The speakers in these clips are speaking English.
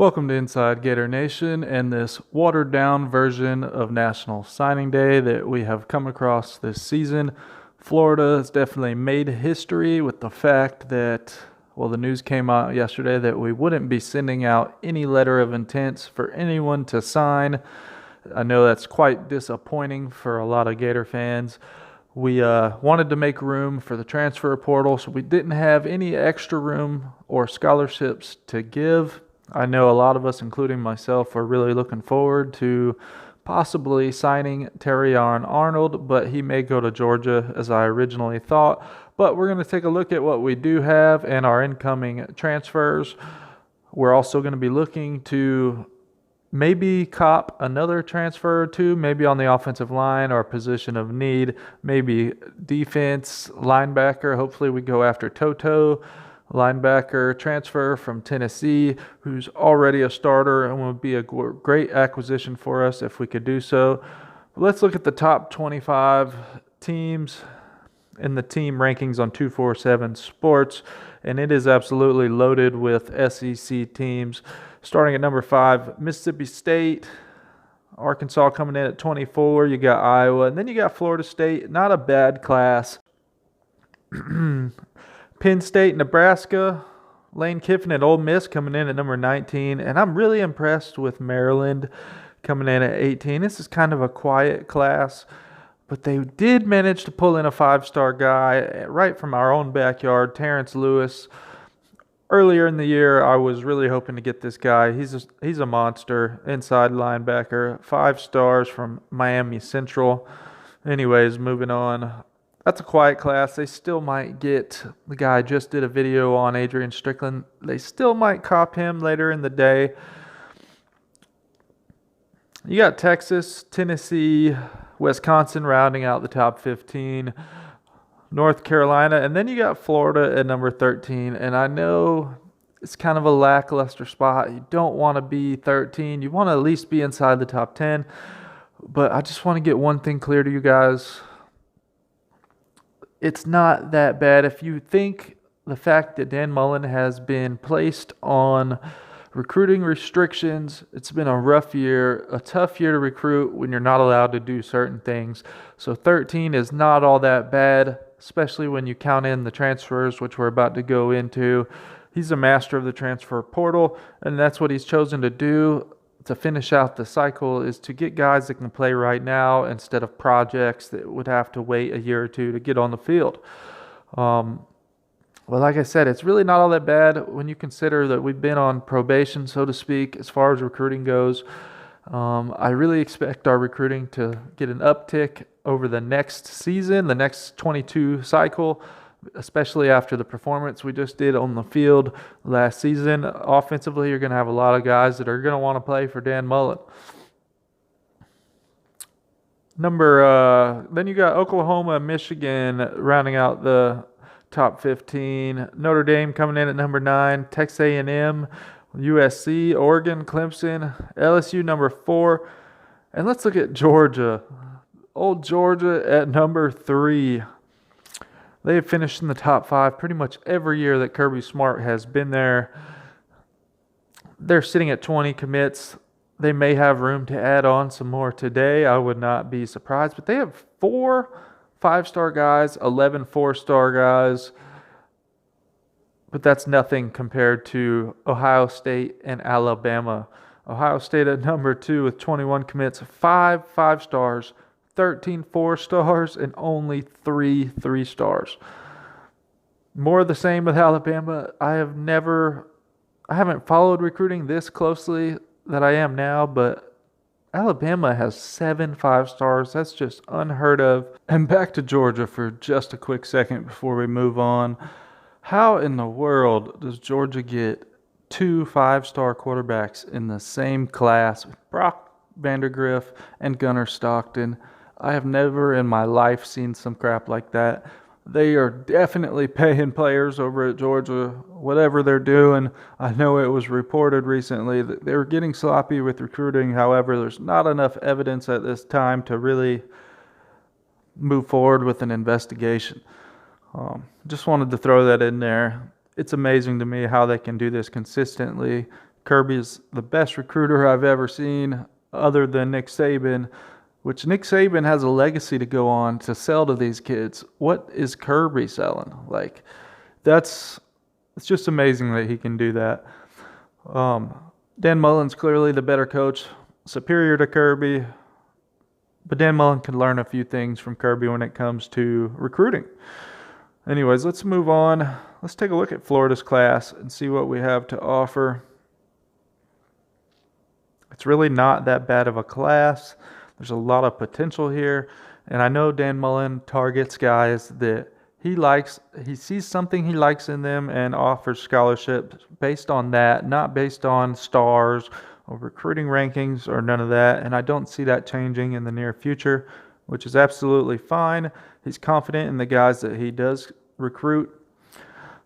Welcome to Inside Gator Nation and this watered down version of National Signing Day that we have come across this season. Florida has definitely made history with the fact that, the news came out yesterday that we wouldn't be sending out any letter of intents for anyone to sign. I know that's quite disappointing for a lot of Gator fans. We wanted to make room for the transfer portal, so we didn't have any extra room or scholarships to give. I know a lot of us, including myself, are really looking forward to possibly signing Terrion Arnold, but he may go to Georgia as I originally thought. But we're going to take a look at what we do have and our incoming transfers. We're also going to be looking to maybe cop another transfer or two, maybe on the offensive line or position of need, maybe defense, linebacker. Hopefully we go after Toto. Linebacker transfer from Tennessee, who's already a starter and would be a great acquisition for us if we could do so. Let's look at the top 25 teams in the team rankings on 247 Sports, and it is absolutely loaded with SEC teams. Starting at number 5, Mississippi State. Arkansas coming in at 24. You got Iowa, and then you got Florida State. Not a bad class. Penn State, Nebraska, Lane Kiffin at Ole Miss coming in at number 19. And I'm really impressed with Maryland coming in at 18. This is kind of a quiet class, but they did manage to pull in a 5-star guy right from our own backyard, Terrence Lewis. Earlier in the year, I was really hoping to get this guy. He's a monster, inside linebacker, 5 stars from Miami Central. Anyways, moving on. That's a quiet class. They still might get the guy I just did a video on, Adrian Strickland. They still might cop him later in the day. You got Texas, Tennessee, Wisconsin rounding out the top 15, North Carolina, and then you got Florida at number 13. And I know it's kind of a lackluster spot. You don't want to be 13. You want to at least be inside the top 10. But I just want to get one thing clear to you guys. It's not that bad. If you think the fact that Dan Mullen has been placed on recruiting restrictions, it's been a rough year, a tough year to recruit when you're not allowed to do certain things. So 13 is not all that bad, especially when you count in the transfers, which we're about to go into. He's a master of the transfer portal, and that's what he's chosen to do to finish out the cycle, is to get guys that can play right now instead of projects that would have to wait a year or two to get on the field. Like I said, it's really not all that bad when you consider that we've been on probation, so to speak, as far as recruiting goes. I really expect our recruiting to get an uptick over the next season, the next 22 cycle, especially after the performance we just did on the field last season. Offensively, you're going to have a lot of guys that are going to want to play for Dan Mullen. Then you got Oklahoma and Michigan rounding out the top 15. Notre Dame coming in at number 9. Texas A&M, USC, Oregon, Clemson, LSU number 4. And let's look at Georgia. Old Georgia at number 3. They have finished in the top 5 pretty much every year that Kirby Smart has been there. They're sitting at 20 commits. They may have room to add on some more today. I would not be surprised. But they have 4 5-star guys, 11 4-star guys. But that's nothing compared to Ohio State and Alabama. Ohio State at number 2 with 21 commits, 5 5-stars, 13 4-stars, and only 3 3-stars. More of the same with Alabama. I haven't followed recruiting this closely that I am now, but Alabama has 7 5-stars. That's just unheard of. And back to Georgia for just a quick second before we move on. How in the world does Georgia get 2 5-star quarterbacks in the same class with Brock Vandagriff and Gunnar Stockton? I have never in my life seen some crap like that. They are definitely paying players over at Georgia, whatever they're doing. I know it was reported recently that they were getting sloppy with recruiting. However, there's not enough evidence at this time to really move forward with an investigation. Just wanted to throw that in there. It's amazing to me how they can do this consistently Kirby is the best recruiter I've ever seen, other than Nick Saban, which Nick Saban has a legacy to go on to sell to these kids. What is Kirby selling? Like, that's it's just amazing that he can do that. Um, Dan Mullen's clearly the better coach, superior to Kirby, but Dan Mullen can learn a few things from Kirby when it comes to recruiting. Anyways, let's move on. Let's take a look at Florida's class and see what we have to offer. It's really not that bad of a class. There's a lot of potential here. And I know Dan Mullen targets guys that he sees something he likes in them and offers scholarships based on that, not based on stars or recruiting rankings or none of that. And I don't see that changing in the near future, which is absolutely fine. He's confident in the guys that he does recruit.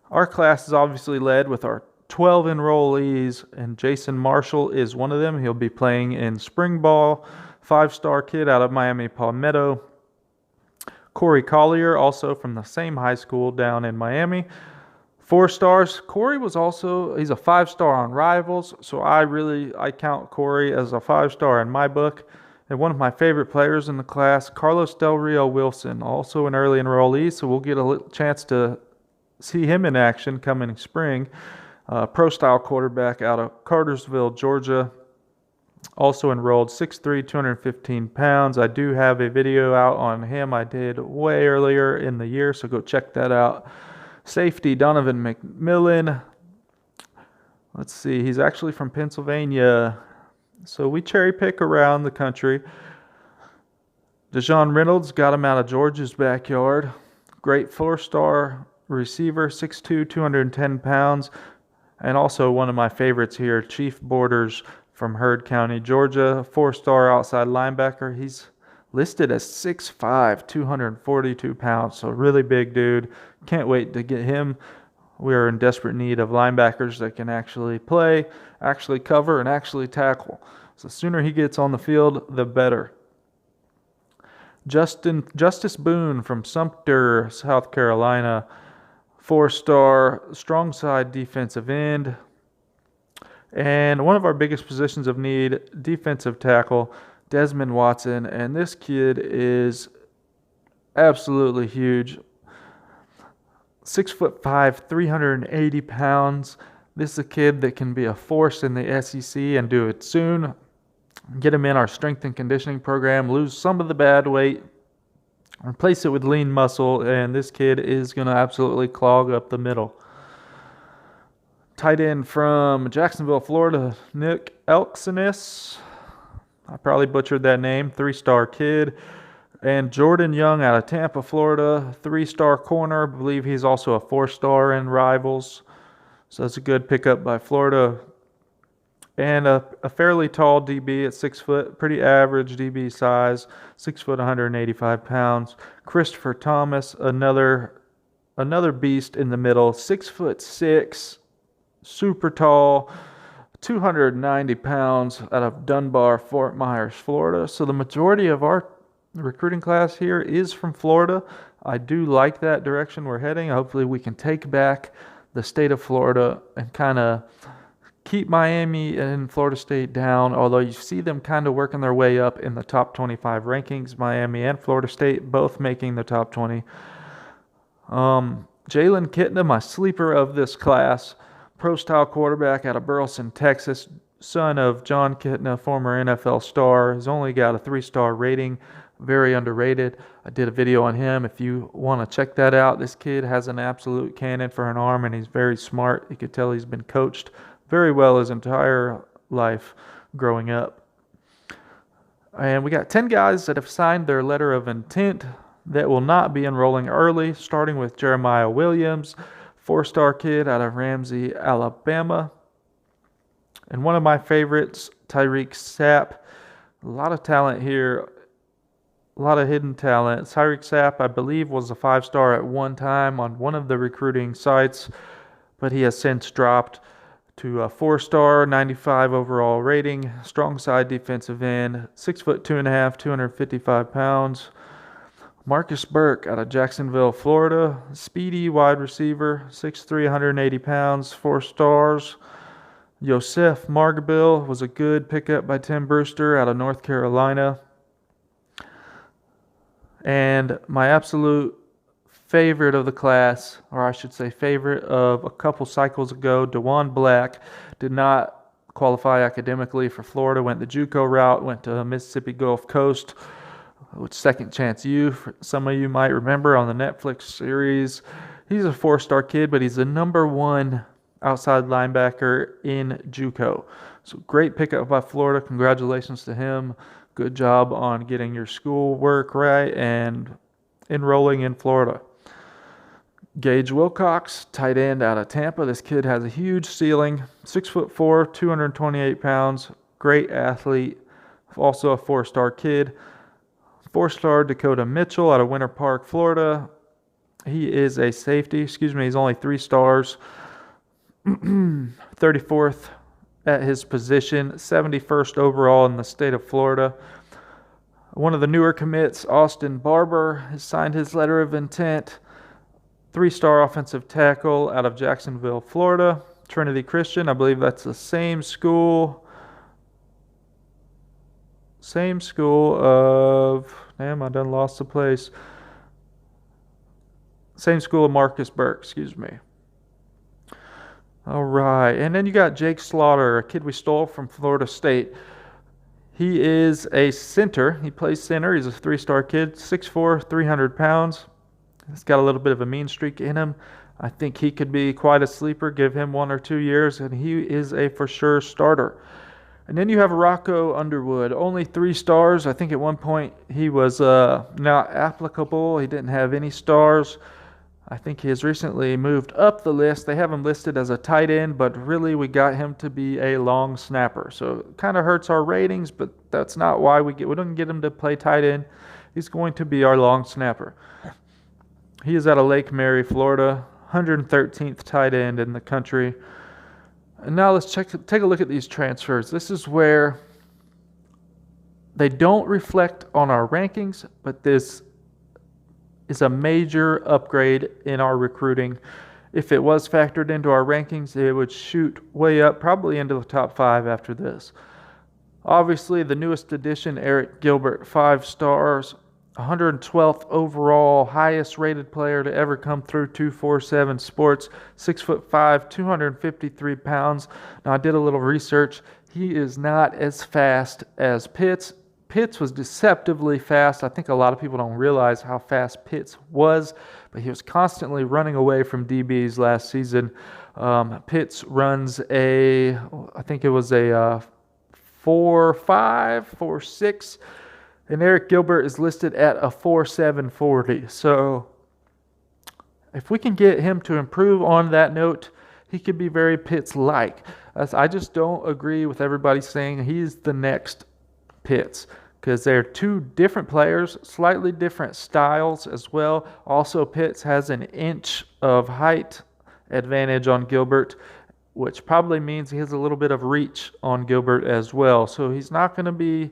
Our class is obviously led with our 12 enrollees, and Jason Marshall is one of them. He'll be playing in spring ball. 5-star kid out of Miami Palmetto. Corey Collier, also from the same high school down in Miami. 4 stars. Corey he's a 5-star on Rivals, so I count Corey as a 5-star in my book. And one of my favorite players in the class, Carlos Del Rio Wilson, also an early enrollee, so we'll get a little chance to see him in action coming spring. Pro-style quarterback out of Cartersville, Georgia. Also enrolled, 6'3", 215 pounds. I do have a video out on him I did way earlier in the year, so go check that out. Safety, Donovan McMillan. Let's see, he's actually from Pennsylvania. So we cherry pick around the country. Dejon Reynolds, got him out of Georgia's backyard. Great 4-star receiver, 6'2", 210 pounds. And also one of my favorites here, Chief Borders from Heard County, Georgia. 4-star outside linebacker. He's listed as 6'5", 242 pounds. So really big dude. Can't wait to get him. We are in desperate need of linebackers that can actually play, actually cover, and actually tackle. So the sooner he gets on the field, the better. Justice Boone from Sumter, South Carolina. 4-star, strong side defensive end. And one of our biggest positions of need, defensive tackle, Desmond Watson. And this kid is absolutely huge. 6'5", 380 pounds. This is a kid that can be a force in the SEC and do it soon. Get him in our strength and conditioning program, lose some of the bad weight, replace it with lean muscle, and this kid is going to absolutely clog up the middle. Tight end from Jacksonville, Florida, Nick Elksonis. I probably butchered that name. 3-star kid. And Jordan Young out of Tampa, Florida, 3-star corner. I believe he's also a 4-star in Rivals. So that's a good pickup by Florida. And a fairly tall DB at 6 foot, pretty average DB size, 6 foot, 185 pounds. Christopher Thomas, another beast in the middle, 6'6", super tall, 290 pounds out of Dunbar, Fort Myers, Florida. So the majority of our recruiting class here is from Florida. I do like that direction we're heading. Hopefully we can take back the state of Florida and kind of keep Miami and Florida State down, although you see them kind of working their way up in the top 25 rankings. Miami and Florida State both making the top 20. Jalen Kitna, my sleeper of this class, pro-style quarterback out of Burleson, Texas, son of John Kitna, former NFL star. He's only got a 3-star rating, very underrated. I did a video on him if you want to check that out. This kid has an absolute cannon for an arm, and he's very smart. You could tell he's been coached very well his entire life growing up. And we got 10 guys that have signed their letter of intent that will not be enrolling early, starting with Jeremiah Williams, 4-star kid out of Ramsey, Alabama. And one of my favorites, Tyreek Sapp. A lot of talent here, a lot of hidden talent. Tyreek Sapp, I believe, was a 5-star at one time on one of the recruiting sites, but he has since dropped to a 4-star, 95 overall rating, strong side defensive end, 6 foot 2.5, 255 pounds. Marcus Burke out of Jacksonville, Florida, speedy wide receiver, 6'3", 180 pounds, 4 stars. Yosef Margabil was a good pickup by Tim Brewster out of North Carolina. And my absolute favorite of the class, or I should say favorite of a couple cycles ago, DeJuan Black, did not qualify academically for Florida, went the JUCO route, went to Mississippi Gulf Coast, which Second Chance U, some of you might remember on the Netflix series. He's a 4-star kid, but he's the number 1 outside linebacker in JUCO. So great pickup by Florida. Congratulations to him. Good job on getting your school work right and enrolling in Florida. Gage Wilcox, tight end out of Tampa. This kid has a huge ceiling, 6'4", 228 pounds, great athlete, also a 4-star kid. 4-star Dakota Mitchell out of Winter Park, Florida. He is a safety. He's only 3 stars. 34th at his position, 71st overall in the state of Florida. One of the newer commits, Austin Barber, has signed his letter of intent. 3-star offensive tackle out of Jacksonville, Florida. Trinity Christian, I believe that's the same school. I done lost the place. Same school of Marcus Burke, All right, and then you got Jake Slaughter, a kid we stole from Florida State. He is a center. He plays center. He's a 3-star kid, 6'4", 300 pounds. He's got a little bit of a mean streak in him. I think he could be quite a sleeper. Give him 1 or 2 years, and he is a for sure starter. And then you have Rocco Underwood, only 3 stars. I think at one point he was not applicable. He didn't have any stars. I think he has recently moved up the list. They have him listed as a tight end, but really we got him to be a long snapper. So it kind of hurts our ratings, but that's not why we don't get him to play tight end. He's going to be our long snapper. He is out of Lake Mary, Florida, 113th tight end in the country. And now let's take a look at these transfers. This is where they don't reflect on our rankings, but this is a major upgrade in our recruiting. If it was factored into our rankings, it would shoot way up, probably into the top 5 after this. Obviously, the newest addition, Eric Gilbert, 5 stars, 112th overall, highest rated player to ever come through 247 Sports, 6'5", 253 pounds. Now, I did a little research. He is not as fast as Pitts. Pitts was deceptively fast. I think a lot of people don't realize how fast Pitts was, but he was constantly running away from DBs last season. Pitts runs I think it was a 4.5, 4.6, and Eric Gilbert is listed at a 4.7 40. So if we can get him to improve on that note, he could be very Pitts-like. I just don't agree with everybody saying he's the next Pitts, because they're 2 different players, slightly different styles as well. Also, Pitts has an inch of height advantage on Gilbert, which probably means he has a little bit of reach on Gilbert as well. So he's not going to be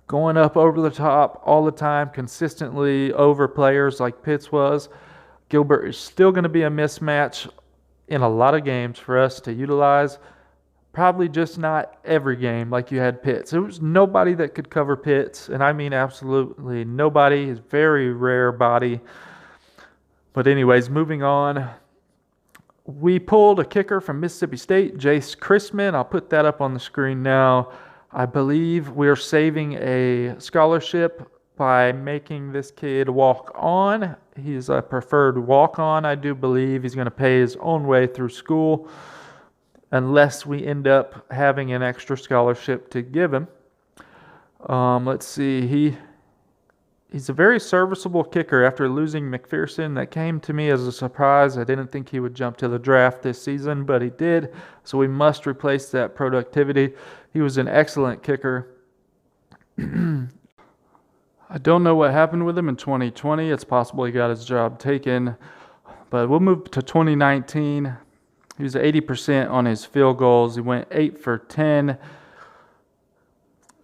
going up over the top all the time, consistently over players like Pitts was. Gilbert is still going to be a mismatch in a lot of games for us to utilize. Probably just not every game like you had Pitts. There was nobody that could cover Pitts, and I mean absolutely nobody. He's a very rare body. But anyways, moving on. We pulled a kicker from Mississippi State, Jace Christman. I'll put that up on the screen now. I believe we're saving a scholarship by making this kid walk on. He's a preferred walk-on, I do believe. He's going to pay his own way through school, unless we end up having an extra scholarship to give him. Let's see. He's a very serviceable kicker after losing McPherson. That came to me as a surprise. I didn't think he would jump to the draft this season, but he did. So we must replace that productivity. He was an excellent kicker. I don't know what happened with him in 2020. It's possible he got his job taken. But we'll move to 2019. He was 80% on his field goals. He went 8 for 10,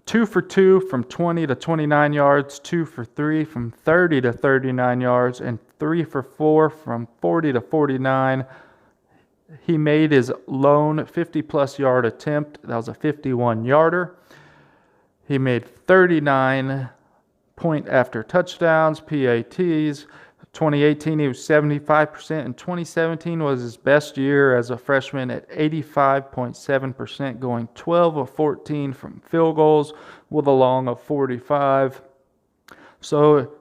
2 for 2 from 20 to 29 yards, 2 for 3 from 30 to 39 yards, and 3 for 4 from 40 to 49. He made his lone 50-plus yard attempt. That was a 51-yarder. He made 39 point after touchdowns, PATs. 2018, he was 75%, and 2017 was his best year as a freshman at 85.7%, going 12 of 14 from field goals with a long of 45. So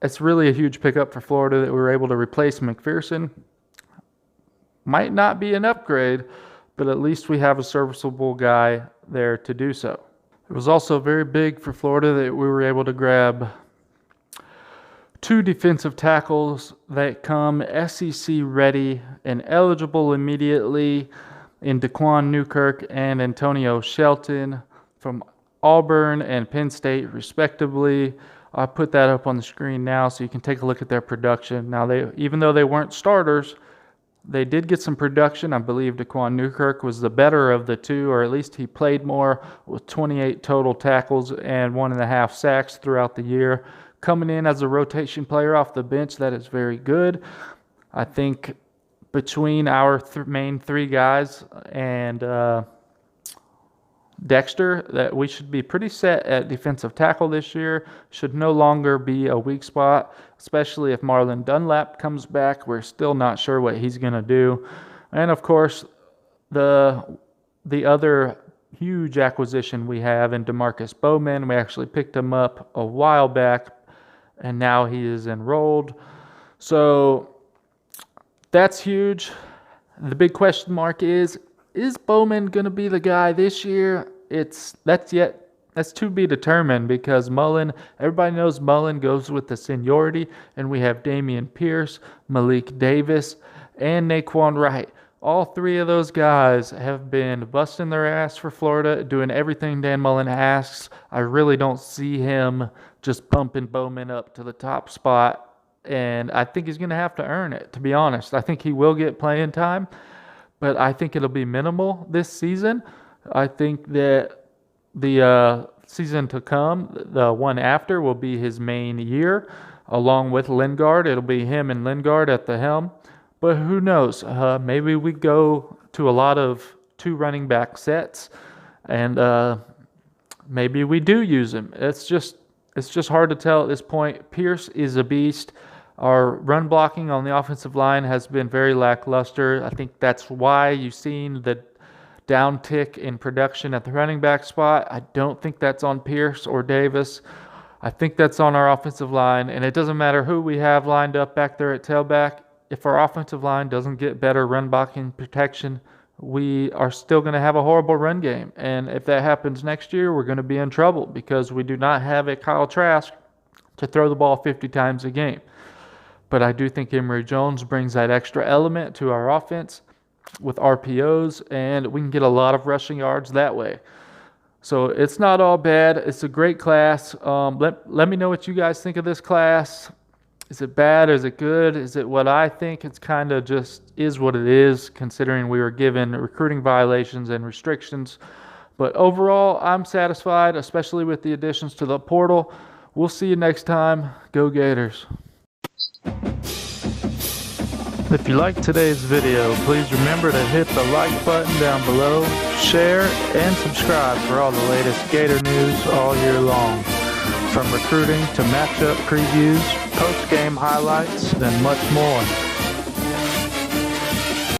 it's really a huge pickup for Florida that we were able to replace McPherson. Might not be an upgrade, but at least we have a serviceable guy there to do so. It was also very big for Florida that we were able to grab 2 defensive tackles that come SEC ready and eligible immediately in Daquan Newkirk and Antonio Shelton from Auburn and Penn State respectively. I'll put that up on the screen now so you can take a look at their production. Now, even though they weren't starters, they did get some production. I believe Daquan Newkirk was the better of the two, or at least he played more, with 28 total tackles and 1.5 sacks throughout the year. Coming in as a rotation player off the bench, that is very good. I think between our main 3 guys and Dexter, that we should be pretty set at defensive tackle this year. Should no longer be a weak spot, especially if Marlon Dunlap comes back. We're still not sure what he's going to do. And of course, the other huge acquisition we have in DeMarcus Bowman. We actually picked him up a while back, and now he is enrolled. So that's huge. The big question mark is Bowman going to be the guy this year? That's to be determined, because everybody knows Mullen goes with the seniority, and we have Damian Pierce, Malik Davis, and Naquan Wright. All 3 of those guys have been busting their ass for Florida, doing everything Dan Mullen asks. I really don't see him just bumping Bowman up to the top spot, and I think he's going to have to earn it, to be honest. I think he will get playing time, but I think it'll be minimal this season. I think that the season to come, the one after, will be his main year, along with Lingard. It'll be him and Lingard at the helm. But who knows? Maybe we go to a lot of 2 running back sets, and maybe we do use him. It's just hard to tell at this point. Pierce is a beast. Our run blocking on the offensive line has been very lackluster. I think that's why you've seen the downtick in production at the running back spot. I don't think that's on Pierce or Davis. I think that's on our offensive line, and it doesn't matter who we have lined up back there at tailback. If our offensive line doesn't get better run blocking protection, we are still going to have a horrible run game. And if that happens next year, we're going to be in trouble, because we do not have a Kyle Trask to throw the ball 50 times a game. But I do think Emory Jones brings that extra element to our offense with RPOs, and we can get a lot of rushing yards that way. So it's not all bad. It's a great class. Let me know what you guys think of this class. Is it bad? Is it good? Is it what I think? It's kind of just is what it is, considering we were given recruiting violations and restrictions. But overall, I'm satisfied, especially with the additions to the portal. We'll see you next time. Go Gators. If you liked today's video, please remember to hit the like button down below, share, and subscribe for all the latest Gator news all year long. From recruiting to matchup previews, post-game highlights, and much more.